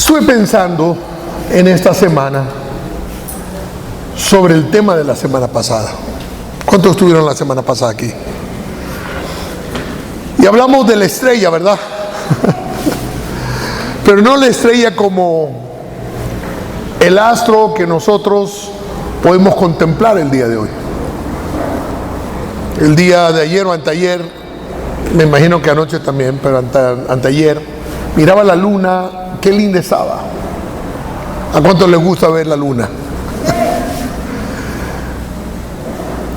Estuve pensando en esta semana sobre el tema de la semana pasada. ¿Cuántos estuvieron la semana pasada aquí? Y hablamos de la estrella, ¿verdad? Pero no la estrella como el astro que nosotros podemos contemplar el día de hoy. El día de ayer o anteayer, me imagino que anoche también, pero anteayer, miraba la luna, qué linda estaba. ¿A cuántos les gusta ver la luna?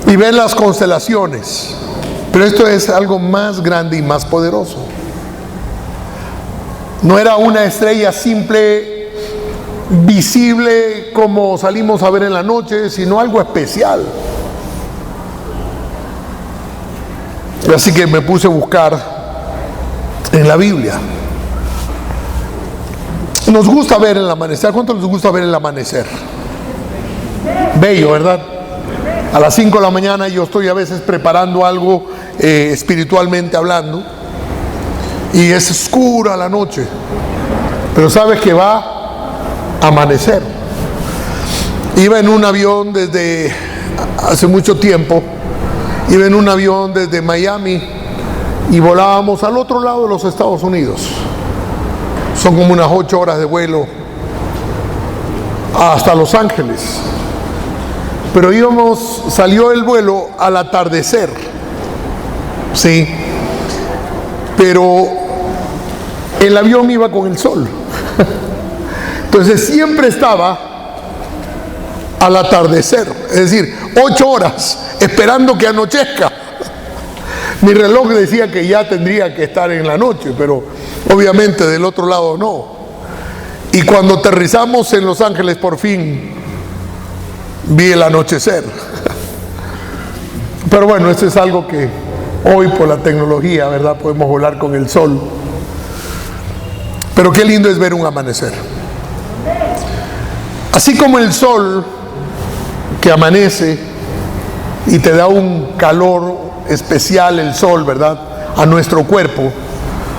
Y ver las constelaciones. Pero esto es algo más grande y más poderoso. No era una estrella simple, visible como salimos a ver en la noche, sino algo especial. Así que me puse a buscar en la Biblia. Nos gusta ver el amanecer. ¿A cuántos les gusta ver el amanecer? Bello, ¿verdad? A las 5 de la mañana yo estoy a veces preparando algo espiritualmente hablando y es oscura la noche, pero sabes que va a amanecer. Iba en un avión desde hace mucho tiempo, iba en un avión desde Miami y volábamos al otro lado de los Estados Unidos. Son como unas 8 horas de vuelo hasta Los Ángeles. Pero salió el vuelo al atardecer, sí, pero el avión iba con el sol, entonces siempre estaba al atardecer, es decir, 8 horas esperando que anochezca. Mi reloj decía que ya tendría que estar en la noche, pero obviamente del otro lado no. Y cuando aterrizamos en Los Ángeles por fin, vi el anochecer. Pero bueno, eso es algo que hoy por la tecnología, ¿verdad? Podemos volar con el sol. Pero qué lindo es ver un amanecer. Así como el sol que amanece y te da un calor especial, el sol, ¿verdad? A nuestro cuerpo,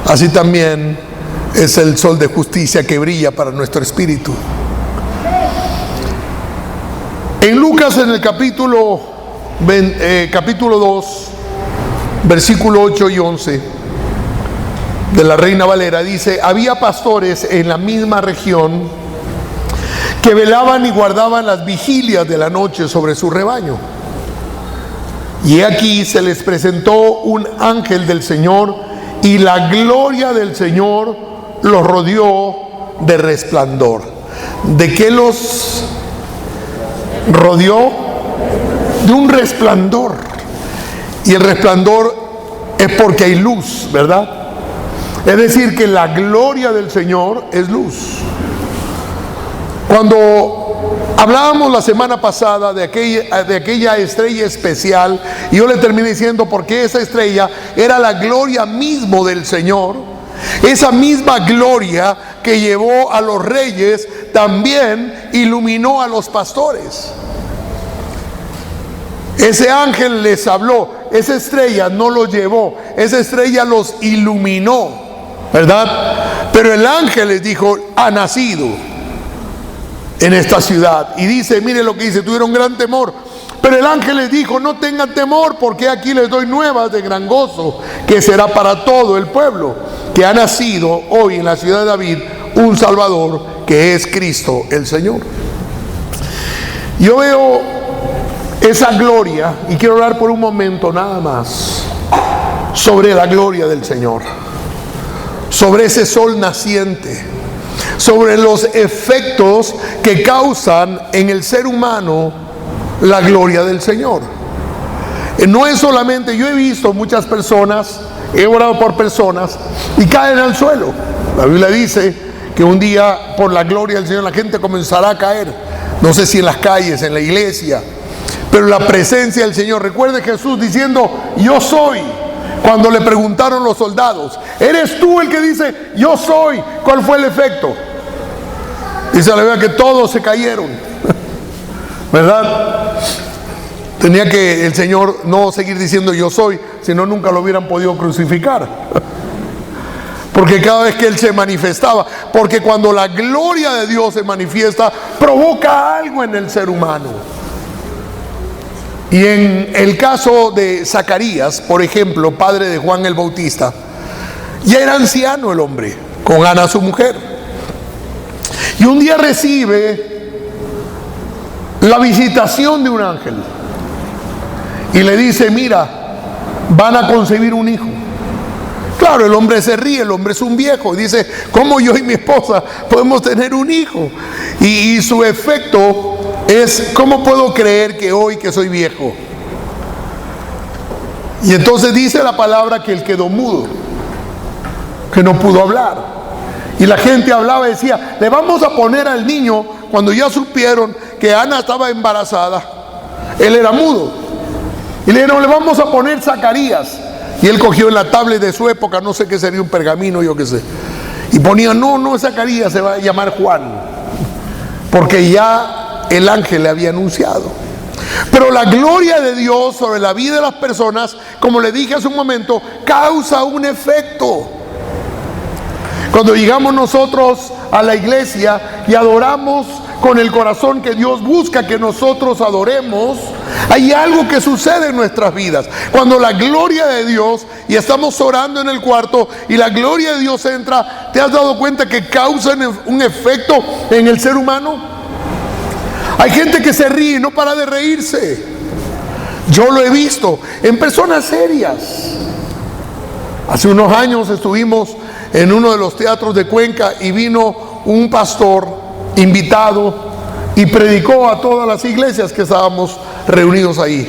así también es el sol de justicia que brilla para nuestro espíritu. En Lucas, en el capítulo 2, versículo 8 y 11 de la Reina Valera, dice: había pastores en la misma región que velaban y guardaban las vigilias de la noche sobre su rebaño. Y aquí se les presentó un ángel del Señor, y la gloria del Señor los rodeó de resplandor. ¿De qué los rodeó? De un resplandor. Y el resplandor es porque hay luz, ¿verdad? Es decir, que la gloria del Señor es luz. Cuando hablábamos la semana pasada de aquella estrella especial, y yo le terminé diciendo porque esa estrella era la gloria mismo del Señor, esa misma gloria que llevó a los reyes también iluminó a los pastores. Ese ángel les habló, esa estrella no los llevó, esa estrella los iluminó, ¿verdad? Pero el ángel les dijo: ha nacido en esta ciudad. Y dice, mire lo que dice: tuvieron gran temor. Pero el ángel les dijo: no tengan temor, porque aquí les doy nuevas de gran gozo, que será para todo el pueblo, que ha nacido hoy en la ciudad de David un Salvador, que es Cristo el Señor. Yo veo esa gloria, y quiero hablar por un momento nada más sobre la gloria del Señor, sobre ese sol naciente, sobre los efectos que causan en el ser humano la gloria del Señor. No es solamente, yo he visto muchas personas, he orado por personas y caen al suelo. La Biblia dice que un día por la gloria del Señor la gente comenzará a caer, no sé si en las calles, en la iglesia, pero la presencia del Señor. Recuerde Jesús diciendo: yo soy. Cuando le preguntaron los soldados: ¿eres tú el que dice yo soy? ¿Cuál fue el efecto? Dice la Biblia que todos se cayeron, ¿verdad? Tenía que el Señor no seguir diciendo yo soy, si no nunca lo hubieran podido crucificar. Porque cada vez que Él se manifestaba, porque cuando la gloria de Dios se manifiesta, provoca algo en el ser humano. Y en el caso de Zacarías, por ejemplo, padre de Juan el Bautista, ya era anciano el hombre, con Ana su mujer. Y un día recibe la visitación de un ángel. Y le dice, mira, van a concebir un hijo. Claro, el hombre se ríe, el hombre es un viejo. Y dice, ¿cómo yo y mi esposa podemos tener un hijo? Y su efecto es, ¿cómo puedo creer que hoy que soy viejo? Y entonces dice la palabra que él quedó mudo, que no pudo hablar. Y la gente hablaba y decía, le vamos a poner al niño, cuando ya supieron que Ana estaba embarazada, él era mudo. Y le dijeron, le vamos a poner Zacarías. Y él cogió en la tablet de su época, no sé qué sería, un pergamino, yo qué sé. Y ponía, no es Zacarías, se va a llamar Juan. Porque ya el ángel le había anunciado. Pero la gloria de Dios sobre la vida de las personas, como le dije hace un momento, causa un efecto. Cuando llegamos nosotros a la iglesia y adoramos con el corazón que Dios busca que nosotros adoremos, hay algo que sucede en nuestras vidas. Cuando la gloria de Dios, y estamos orando en el cuarto y la gloria de Dios entra, ¿te has dado cuenta que causa un efecto en el ser humano? Hay gente que se ríe y no para de reírse. Yo lo he visto en personas serias. Hace unos años estuvimos en uno de los teatros de Cuenca y vino un pastor invitado y predicó a todas las iglesias que estábamos reunidos ahí.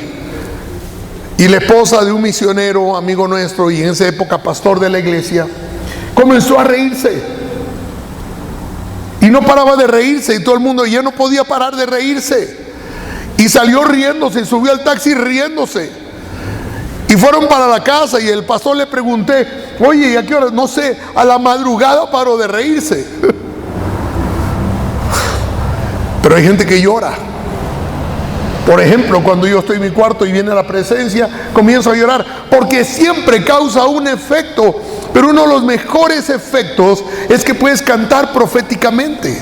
Y la esposa de un misionero amigo nuestro, y en esa época pastor de la iglesia, comenzó a reírse y no paraba de reírse, y todo el mundo ya no podía parar de reírse, y salió riéndose y subió al taxi riéndose, y fueron para la casa. Y el pastor le pregunté, oye, ¿y a qué hora? No sé, a la madrugada paró de reírse. Pero hay gente que llora. Por ejemplo, cuando yo estoy en mi cuarto y viene la presencia, comienzo a llorar, porque siempre causa un efecto. Pero uno de los mejores efectos es que puedes cantar proféticamente.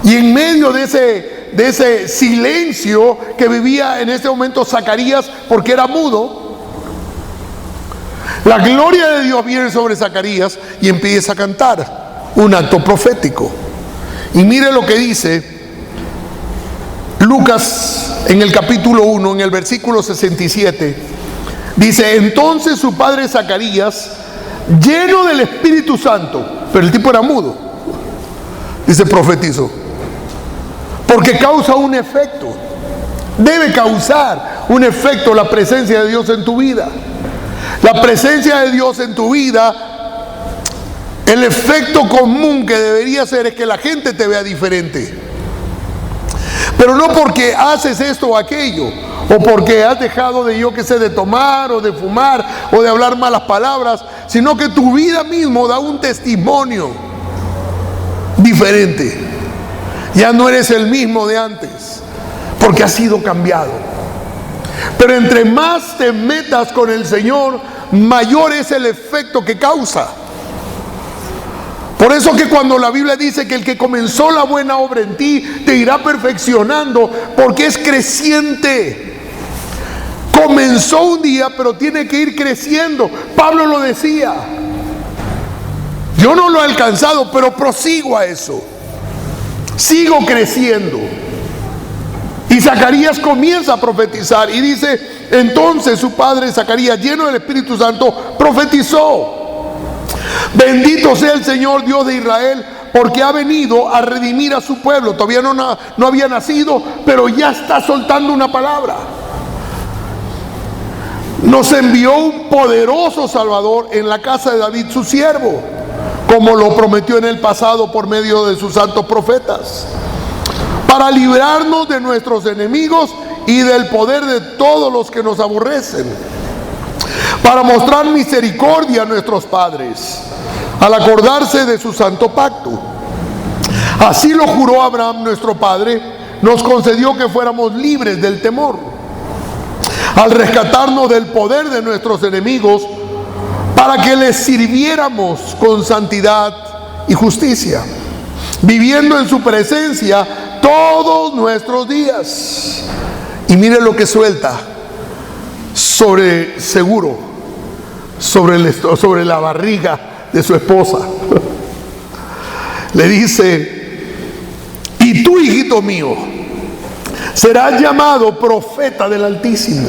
Y en medio de ese silencio que vivía en ese momento Zacarías, porque era mudo, la gloria de Dios viene sobre Zacarías y empieza a cantar un acto profético. Y mire lo que dice Lucas en el capítulo 1, en el versículo 67. Dice, entonces su padre Zacarías, lleno del Espíritu Santo, pero el tipo era mudo, dice, profetizó. Porque causa un efecto. Debe causar un efecto la presencia de Dios en tu vida. La presencia de Dios en tu vida, el efecto común que debería ser es que la gente te vea diferente. Pero no porque haces esto o aquello, o porque has dejado de, yo qué sé, de tomar o de fumar o de hablar malas palabras, sino que tu vida mismo da un testimonio diferente. Ya no eres el mismo de antes, porque has sido cambiado. Pero entre más te metas con el Señor, mayor es el efecto que causa. Por eso que cuando la Biblia dice que el que comenzó la buena obra en ti te irá perfeccionando, porque es creciente. Comenzó un día, pero tiene que ir creciendo. Pablo lo decía, yo no lo he alcanzado, pero prosigo a eso. Sigo creciendo. Y Zacarías comienza a profetizar y dice, entonces su padre Zacarías, lleno del Espíritu Santo, profetizó. Bendito sea el Señor Dios de Israel, porque ha venido a redimir a su pueblo. Todavía no había nacido, pero ya está soltando una palabra. Nos envió un poderoso Salvador en la casa de David su siervo, como lo prometió en el pasado por medio de sus santos profetas, para librarnos de nuestros enemigos y del poder de todos los que nos aborrecen, para mostrar misericordia a nuestros padres, al acordarse de su santo pacto. Así lo juró Abraham nuestro padre, nos concedió que fuéramos libres del temor, al rescatarnos del poder de nuestros enemigos, para que les sirviéramos con santidad y justicia, viviendo en su presencia todos nuestros días. Y mire lo que suelta sobre la barriga de su esposa. Le dice: y tú, hijito mío, serás llamado profeta del Altísimo,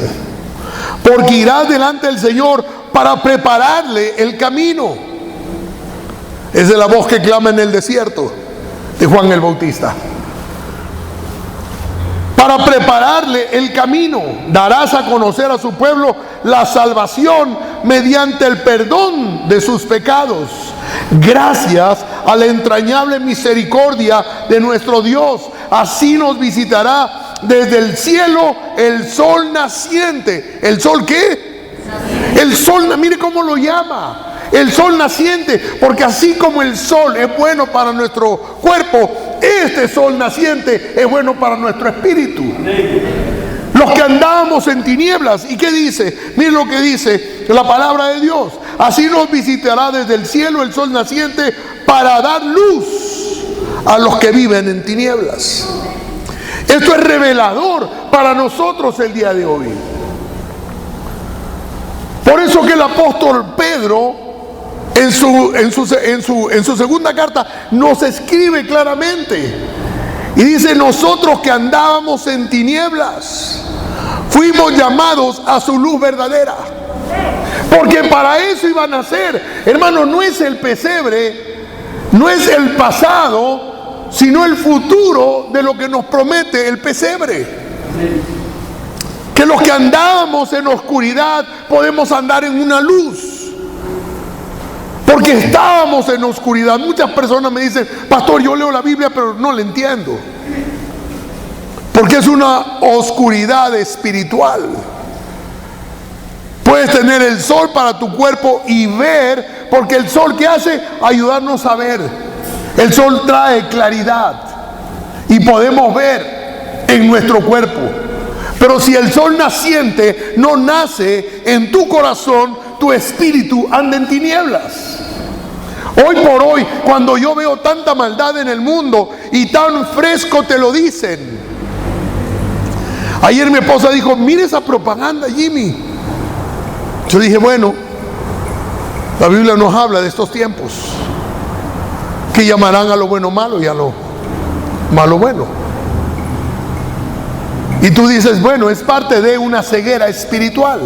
porque irás delante del Señor para prepararle el camino. Esa es la voz que clama en el desierto de Juan el Bautista. Para prepararle el camino, darás a conocer a su pueblo la salvación mediante el perdón de sus pecados, gracias a la entrañable misericordia de nuestro Dios. Así nos visitará desde el cielo el sol naciente. ¿El sol qué? El sol, mire cómo lo llama. El sol naciente, porque así como el sol es bueno para nuestro cuerpo, este sol naciente es bueno para nuestro espíritu. Los que andábamos en tinieblas, ¿y qué dice? Mire lo que dice la palabra de Dios: así nos visitará desde el cielo el sol naciente para dar luz a los que viven en tinieblas. Esto es revelador para nosotros el día de hoy. Por eso que el apóstol Pedro en su segunda carta nos escribe claramente y dice: nosotros que andábamos en tinieblas fuimos llamados a su luz verdadera, porque para eso iba a nacer. Hermano, no es el pesebre, no es el pasado, sino el futuro de lo que nos promete el pesebre. Que los que andábamos en oscuridad podemos andar en una luz, porque estábamos en oscuridad. Muchas personas me dicen: pastor, yo leo la Biblia pero no la entiendo, porque es una oscuridad espiritual. Puedes tener el sol para tu cuerpo y ver, porque el sol, ¿qué hace? Ayudarnos a ver. El sol trae claridad y podemos ver en nuestro cuerpo. Pero si el sol naciente no nace en tu corazón, tu espíritu anda en tinieblas. Hoy por hoy, cuando yo veo tanta maldad en el mundo y tan fresco te lo dicen. Ayer mi esposa dijo: mire esa propaganda, Jimmy. Yo dije: bueno, la Biblia nos habla de estos tiempos, que llamarán a lo bueno malo y a lo malo bueno. Y tú dices: bueno, es parte de una ceguera espiritual.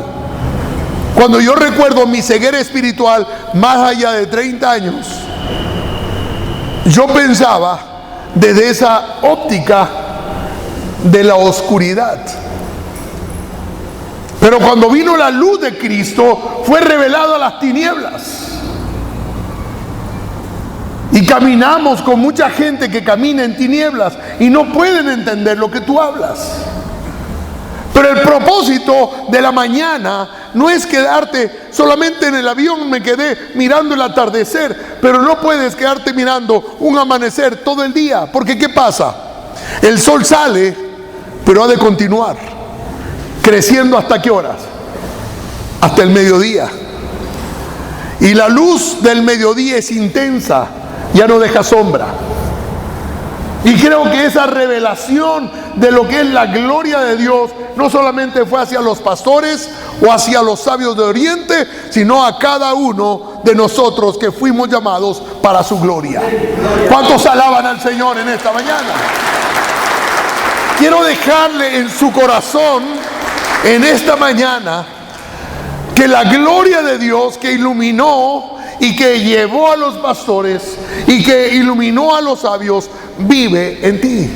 Cuando yo recuerdo mi ceguera espiritual, más allá de 30 años, yo pensaba desde esa óptica de la oscuridad. Pero cuando vino la luz de Cristo, fue revelado a las tinieblas. Y caminamos con mucha gente que camina en tinieblas y no pueden entender lo que tú hablas. Pero el propósito de la mañana no es quedarte solamente en el avión. Me quedé mirando el atardecer, pero no puedes quedarte mirando un amanecer todo el día, porque ¿qué pasa? El sol sale, pero ha de continuar creciendo. ¿Hasta qué horas? Hasta el mediodía. Y la luz del mediodía es intensa, ya no deja sombra. Y creo que esa revelación de lo que es la gloria de Dios no solamente fue hacia los pastores o hacia los sabios de Oriente, sino a cada uno de nosotros que fuimos llamados para su gloria. ¿Cuántos alaban al Señor en esta mañana? Quiero dejarle en su corazón en esta mañana que la gloria de Dios que iluminó y que llevó a los pastores y que iluminó a los sabios vive en ti.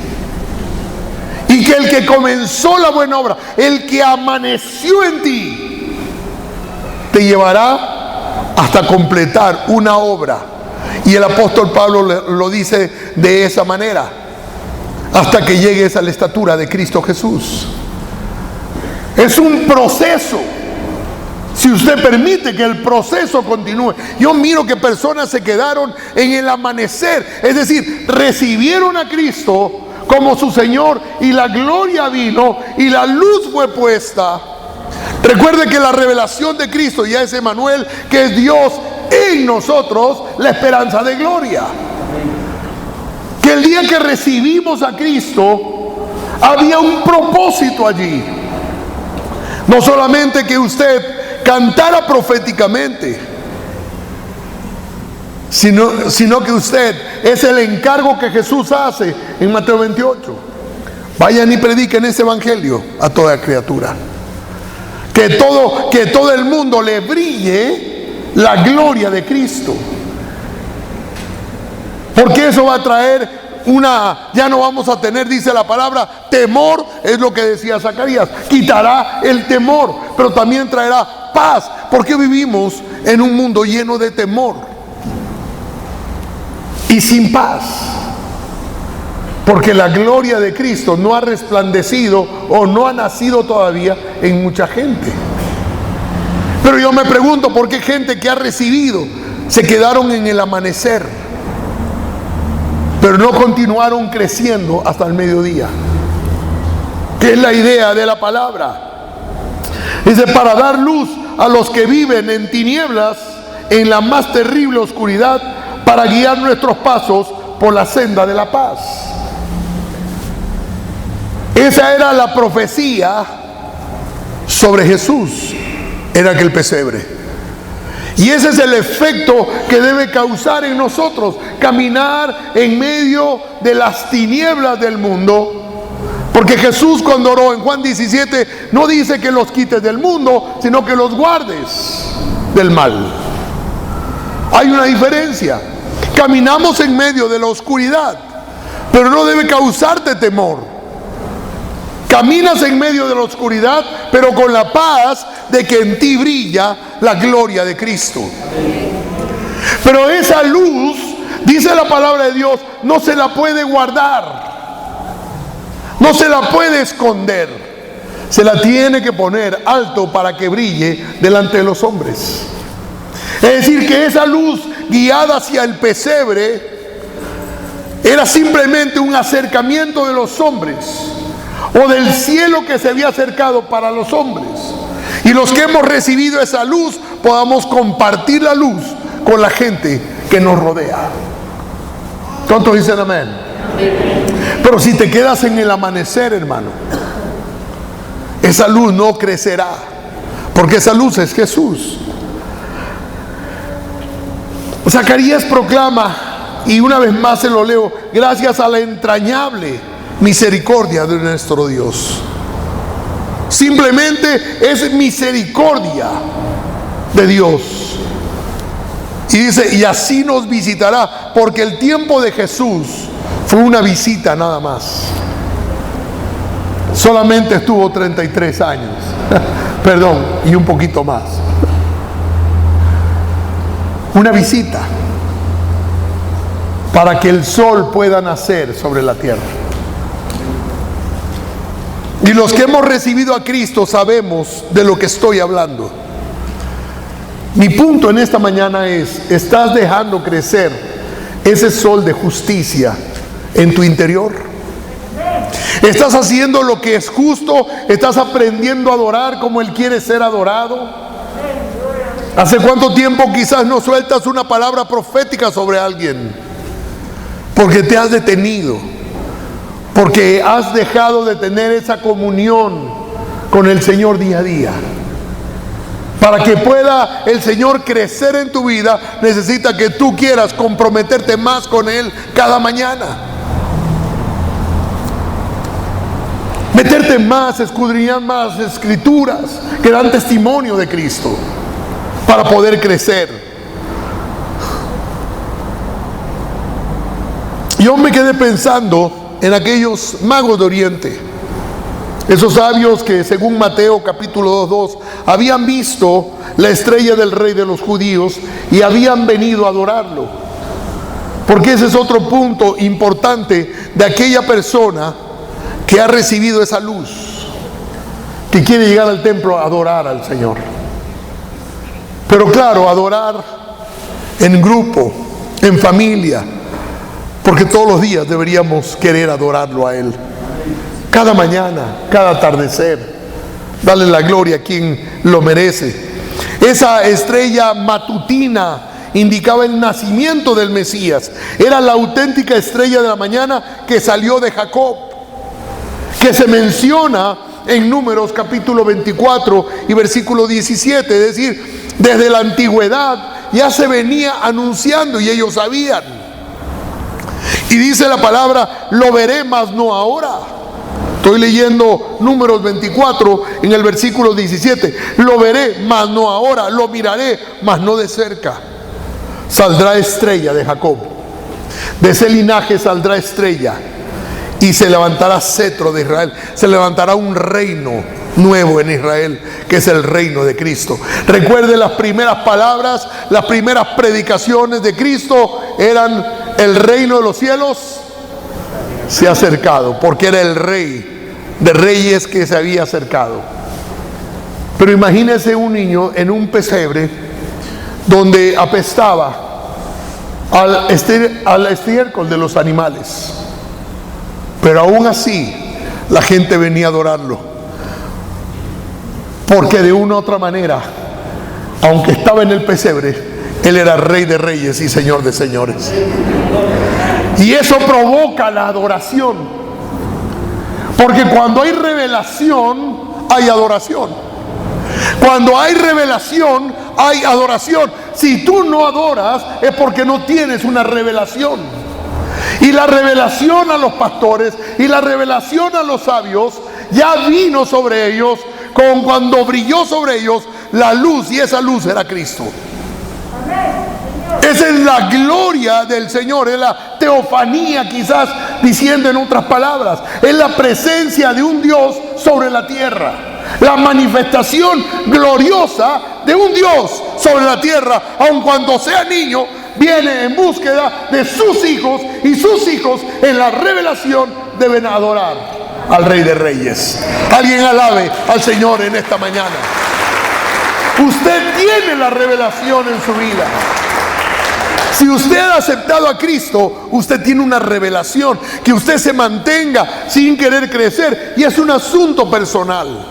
Y que el que comenzó la buena obra, el que amaneció en ti, te llevará hasta completar una obra. Y el apóstol Pablo lo dice de esa manera: hasta que llegues a la estatura de Cristo Jesús. Es un proceso. Si usted permite que el proceso continúe. Yo miro que personas se quedaron en el amanecer, es decir, recibieron a Cristo como su Señor y la gloria vino y la luz fue puesta. Recuerde que la revelación de Cristo ya es Emmanuel, que es Dios en nosotros, la esperanza de gloria. Que el día que recibimos a Cristo, había un propósito allí. No solamente que usted cantara proféticamente, sino que usted, es el encargo que Jesús hace en Mateo 28. Vayan y prediquen ese evangelio a toda criatura. Que todo el mundo le brille la gloria de Cristo. Porque eso va a traer ya no vamos a tener, dice la palabra, temor, es lo que decía Zacarías, quitará el temor, pero también traerá paz, porque vivimos en un mundo lleno de temor y sin paz, porque la gloria de Cristo no ha resplandecido o no ha nacido todavía en mucha gente. Pero yo me pregunto, ¿por qué gente que ha recibido se quedaron en el amanecer, pero no continuaron creciendo hasta el mediodía? ¿Qué es la idea de la palabra? Dice, para dar luz a los que viven en tinieblas, en la más terrible oscuridad, para guiar nuestros pasos por la senda de la paz. Esa era la profecía sobre Jesús en aquel pesebre. Y ese es el efecto que debe causar en nosotros, caminar en medio de las tinieblas del mundo. Porque Jesús, cuando oró en Juan 17, no dice que los quites del mundo, sino que los guardes del mal. Hay una diferencia. Caminamos en medio de la oscuridad, pero no debe causarte temor. Caminas en medio de la oscuridad, pero con la paz de que en ti brilla la gloria de Cristo. Pero esa luz, dice la palabra de Dios, no se la puede guardar, no se la puede esconder, se la tiene que poner alto para que brille delante de los hombres. Es decir, que esa luz guiada hacia el pesebre era simplemente un acercamiento de los hombres, o del cielo que se había acercado para los hombres. Y los que hemos recibido esa luz, podamos compartir la luz con la gente que nos rodea. ¿Cuántos dicen amén? Pero si te quedas en el amanecer, hermano, esa luz no crecerá, porque esa luz es Jesús. Zacarías proclama, y una vez más se lo leo, gracias a la entrañable misericordia de nuestro Dios. Simplemente es misericordia de Dios. Y dice, y así nos visitará, porque el tiempo de Jesús fue una visita nada más. Solamente estuvo 33 años. Perdón, y un poquito más. Una visita para que el sol pueda nacer sobre la tierra. Y los que hemos recibido a Cristo sabemos de lo que estoy hablando. Mi punto en esta mañana es, ¿estás dejando crecer ese sol de justicia en tu interior? ¿Estás haciendo lo que es justo? ¿Estás aprendiendo a adorar como Él quiere ser adorado? ¿Hace cuánto tiempo quizás no sueltas una palabra profética sobre alguien? Porque te has detenido, porque has dejado de tener esa comunión con el Señor día a día. Para que pueda el Señor crecer en tu vida, necesita que tú quieras comprometerte más con Él cada mañana. Meterte más, escudriñar más escrituras que dan testimonio de Cristo, para poder crecer. Yo me quedé pensando en aquellos magos de Oriente, esos sabios que según Mateo capítulo 2:2 habían visto la estrella del rey de los judíos y habían venido a adorarlo. Porque ese es otro punto importante de aquella persona que ha recibido esa luz, que quiere llegar al templo a adorar al Señor. Pero claro, adorar en grupo, en familia, porque todos los días deberíamos querer adorarlo a Él. Cada mañana, cada atardecer, Dale la gloria a quien lo merece. Esa estrella matutina indicaba el nacimiento del Mesías. Era la auténtica estrella de la mañana que salió de Jacob, que se menciona en Números capítulo 24 y versículo 17. Es decir, desde la antigüedad ya se venía anunciando y ellos sabían. Y dice la palabra: lo veré, mas no ahora. Estoy leyendo Números 24 en el versículo 17. Lo veré, mas no ahora. Lo miraré, mas no de cerca. Saldrá estrella de Jacob. De ese linaje saldrá estrella. Y se levantará cetro de Israel. Se levantará un reino nuevo en Israel, que es el reino de Cristo. Recuerde, las primeras palabras, las primeras predicaciones de Cristo eran: el reino de los cielos se ha acercado, porque era el rey de reyes que se había acercado. Pero imagínese un niño en un pesebre donde apestaba al estiércol de los animales, pero aún así la gente venía a adorarlo, porque de una u otra manera, aunque estaba en el pesebre, Él era rey de reyes y señor de señores. Y eso provoca la adoración, porque cuando hay revelación hay adoración. Cuando hay revelación hay adoración. Si tú no adoras es porque no tienes una revelación. Y la revelación a los pastores y la revelación a los sabios ya vino sobre ellos cuando brilló sobre ellos la luz, y esa luz era Cristo. Esa es la gloria del Señor, es la teofanía, quizás diciendo en otras palabras, es la presencia de un Dios sobre la tierra, la manifestación gloriosa de un Dios sobre la tierra. Aun cuando sea niño, viene en búsqueda de sus hijos, y sus hijos en la revelación deben adorar al Rey de Reyes. Alguien alabe al Señor en esta mañana. Usted tiene la revelación en su vida. Si usted ha aceptado a Cristo, usted tiene una revelación. Que usted se mantenga sin querer crecer, y es un asunto personal.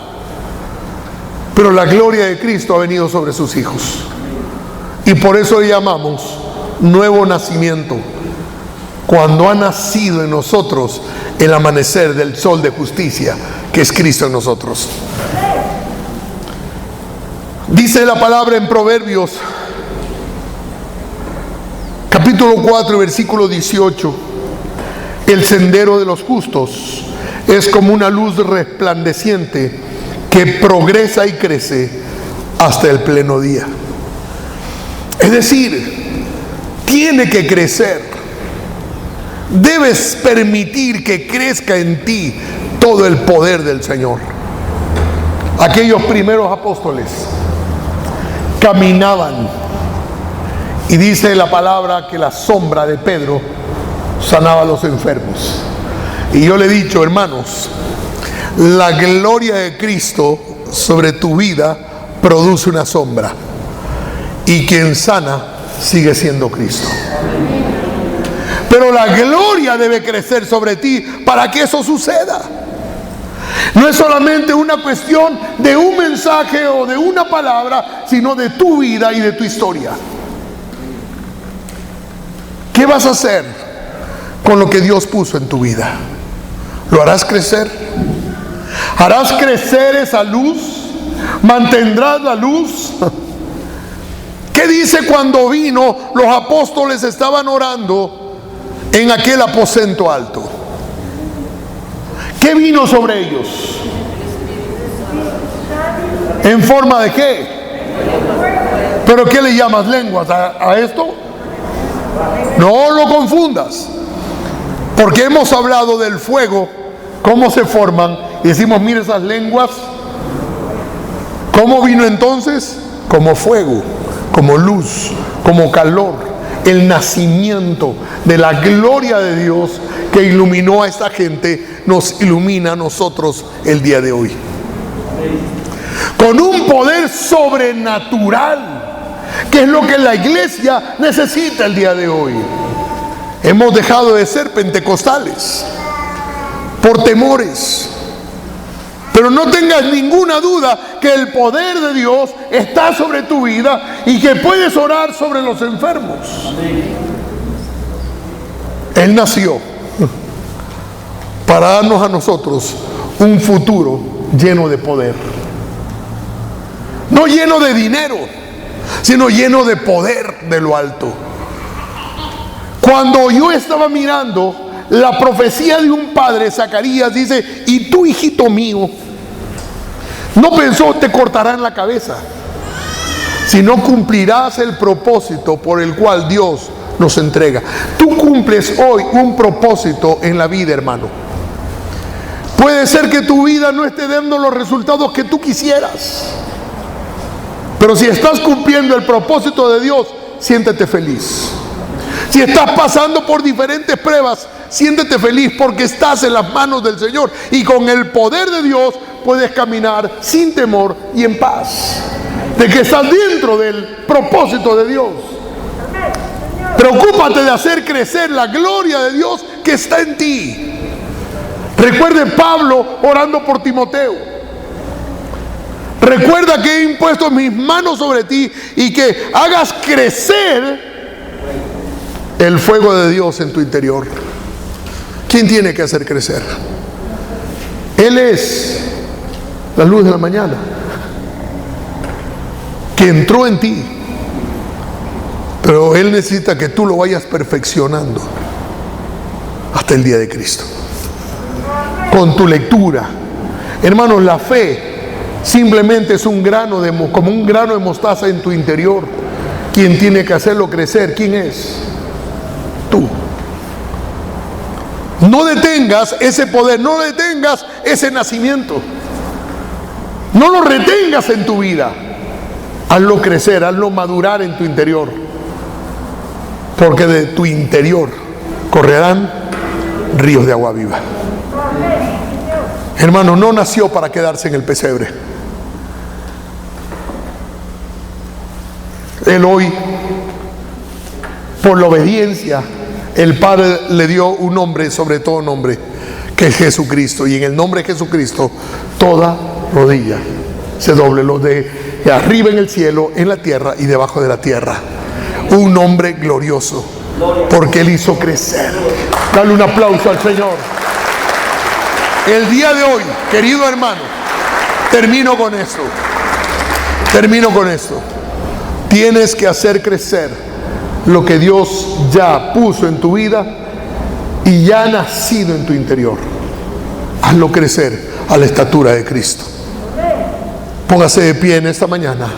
Pero la gloria de Cristo ha venido sobre sus hijos, y por eso llamamos nuevo nacimiento, cuando ha nacido en nosotros el amanecer del sol de justicia, que es Cristo en nosotros. Dice la palabra en Proverbios capítulo 4, versículo 18: el sendero de los justos es como una luz resplandeciente que progresa y crece hasta el pleno día. Es decir, tiene que crecer. Debes permitir que crezca en ti todo el poder del Señor. Aquellos primeros apóstoles caminaban, y dice la palabra que la sombra de Pedro sanaba a los enfermos. Y yo le he dicho, hermanos, la gloria de Cristo sobre tu vida produce una sombra, y quien sana sigue siendo Cristo. Pero la gloria debe crecer sobre ti para que eso suceda. No es solamente una cuestión de un mensaje o de una palabra, sino de tu vida y de tu historia. ¿Qué vas a hacer con lo que Dios puso en tu vida? ¿Lo harás crecer? ¿Harás crecer esa luz? ¿Mantendrás la luz? ¿Qué dice cuando vino? Los apóstoles estaban orando en aquel aposento alto. ¿Qué vino sobre ellos? ¿En forma de qué? ¿Pero qué le llamas lenguas a esto? No lo confundas, porque hemos hablado del fuego, cómo se forman, y decimos, mire esas lenguas. ¿Cómo vino entonces? Como fuego, como luz, como calor. El nacimiento de la gloria de Dios que iluminó a esta gente, nos ilumina a nosotros el día de hoy. Con un poder sobrenatural, que es lo que la iglesia necesita el día de hoy. Hemos dejado de ser pentecostales por temores, Pero no tengas ninguna duda que el poder de Dios está sobre tu vida y que puedes orar sobre los enfermos. Él nació para darnos a nosotros un futuro lleno de poder. No lleno de dinero, sino lleno de poder de lo alto. Cuando yo estaba mirando la profecía de un padre, Zacarías dice: y tú, hijito mío, no pensó te cortarán la cabeza, sino cumplirás el propósito por el cual Dios nos entrega. Tú cumples hoy un propósito en la vida, hermano. Puede ser que tu vida no esté dando los resultados que tú quisieras, pero si estás cumpliendo el propósito de Dios, siéntete feliz. Si estás pasando por diferentes pruebas, siéntete feliz porque estás en las manos del Señor y con el poder de Dios puedes caminar sin temor y en paz, de que estás dentro del propósito de Dios. Preocúpate de hacer crecer la gloria de Dios que está en ti. Recuerde Pablo orando por Timoteo: recuerda que he impuesto mis manos sobre ti y que hagas crecer el fuego de Dios en tu interior. ¿Quién tiene que hacer crecer? Él es la luz de la mañana que entró en ti, pero Él necesita que tú lo vayas perfeccionando hasta el día de Cristo, con tu lectura. Hermanos, la fe simplemente es como un grano de mostaza en tu interior. ¿Quién tiene que hacerlo crecer? ¿Quién es? Tú. No detengas ese poder, no detengas ese nacimiento, no lo retengas en tu vida. Hazlo crecer, hazlo madurar en tu interior, porque de tu interior correrán ríos de agua viva. Hermano, no nació para quedarse en el pesebre. Él hoy, por la obediencia, el Padre le dio un nombre sobre todo nombre, que es Jesucristo. Y en el nombre de Jesucristo toda rodilla se doble, los de arriba en el cielo, en la tierra y debajo de la tierra. Un nombre glorioso, porque Él hizo crecer. Dale un aplauso al Señor. El día de hoy, querido hermano, termino con esto. Tienes que hacer crecer lo que Dios ya puso en tu vida y ya ha nacido en tu interior. Hazlo crecer a la estatura de Cristo. Póngase de pie en esta mañana.